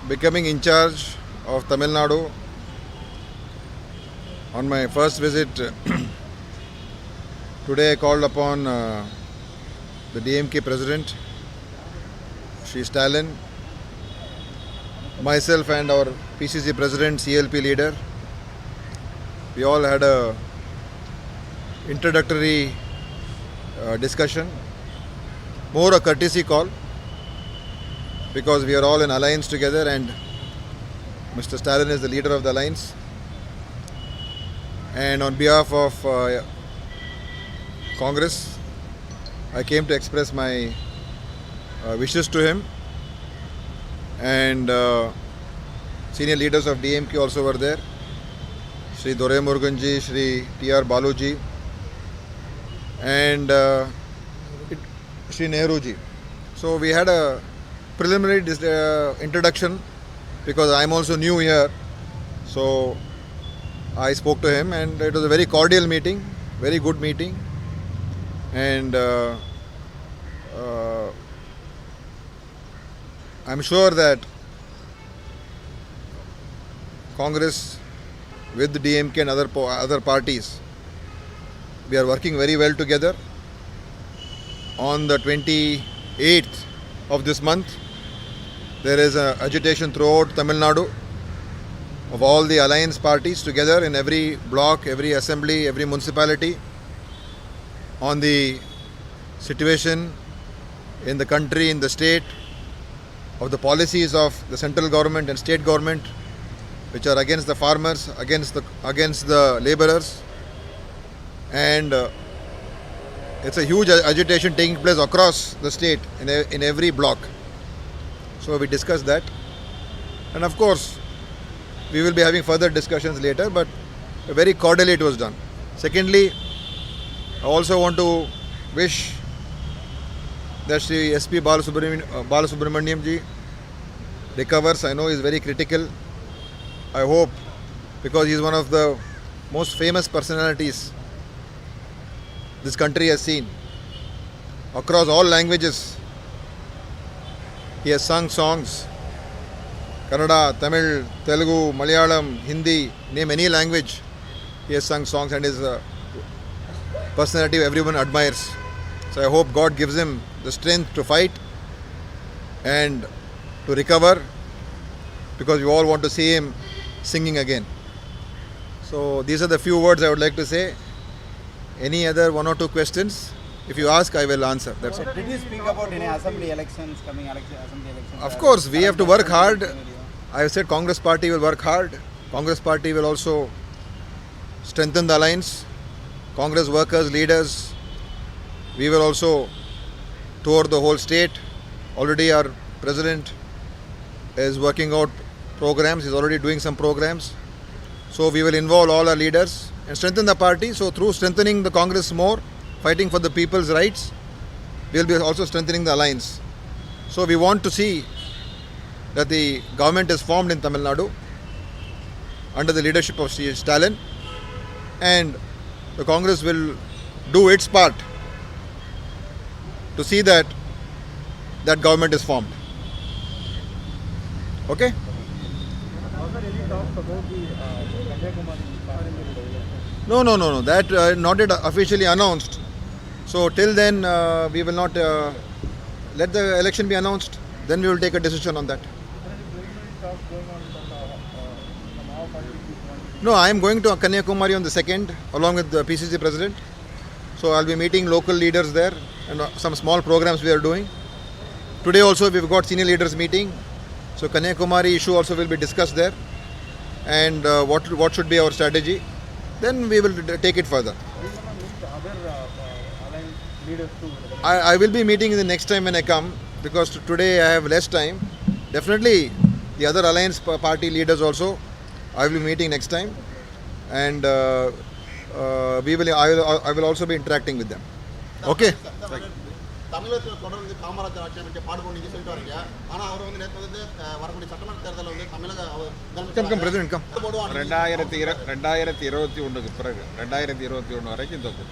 becoming in charge of Tamil Nadu, on my first visit today I called upon the DMK President, Shri Stalin, myself and our PCC President, CLP leader. We all had a introductory discussion, more a courtesy call, because we are all in alliance together and Mr. Stalin is the leader of the alliance. And on behalf of Congress, I came to express my wishes to him, and senior leaders of DMK also were there. Shri Dore Muruganji, Shri T.R. Baluji, and Shri Nehruji. So we had a preliminary introduction because I am also new here. So I spoke to him and it was a very cordial meeting, very good meeting. And I'm sure that Congress with the DMK and other parties, we are working very well together. On the 28th of this month, there is an agitation throughout Tamil Nadu of all the alliance parties together in every block, every assembly, every municipality on the situation in the country, in the state, of the policies of the central government and state government which are against the farmers, against the laborers, and it's a huge agitation taking place across the state in every block. So we discussed that, and of course we will be having further discussions later, but very cordially it was done. Secondly, I also want to wish that Shri SP Balasubramaniam ji recovers. I know he is very critical. I hope, because he is one of the most famous personalities this country has seen across all languages. He has sung songs, Kannada, Tamil, Telugu, Malayalam, Hindi, name any language. He has sung songs and his personality everyone admires. So I hope God gives him the strength to fight and to recover, because we all want to see him singing again. So these are the few words I would like to say. Any other one or two questions? If you ask, I will answer. That's it. Did you speak about any assembly elections, coming assembly elections? Of course, we have to work hard. I have said Congress party will work hard. Congress party will also strengthen the alliance. Congress workers, leaders, we will also tour the whole state. Already our president is working out programs. He is already doing some programs. So we will involve all our leaders and strengthen the party. So through strengthening the Congress more, fighting for the people's rights, we will be also strengthening the alliance. So we want to see that the government is formed in Tamil Nadu under the leadership of Stalin, and the Congress will do its part to see that that government is formed. Okay? Was there any talks about the Kanyakumari? No. That not yet officially announced. So till then, we will not let the election be announced. Then we will take a decision on that. No, I am going to Kanyakumari on the 2nd along with the PCC President. So I will be meeting local leaders there and some small programs we are doing. Today also we have got senior leaders meeting. So Kanyakumari issue also will be discussed there, and what should be our strategy. Then we will take it further. I will be meeting in the next time when I come, because today I have less time. Definitely the other alliance party leaders also I will be meeting next time, and I will also be interacting with them. Okay? தமிழகத்தில் தொடர்ந்து காமராஜர் ஆட்சி அமைக்க பாடுபோம் நீங்க சொல்லிட்டு வரீங்க. ஆனா அவர் வந்து நேற்று வந்து வரக்கூடிய சட்டமன்ற தேர்தலில் வந்து தமிழக President, come. 2021 பிறகு 2021 வரைக்கும் தோற்று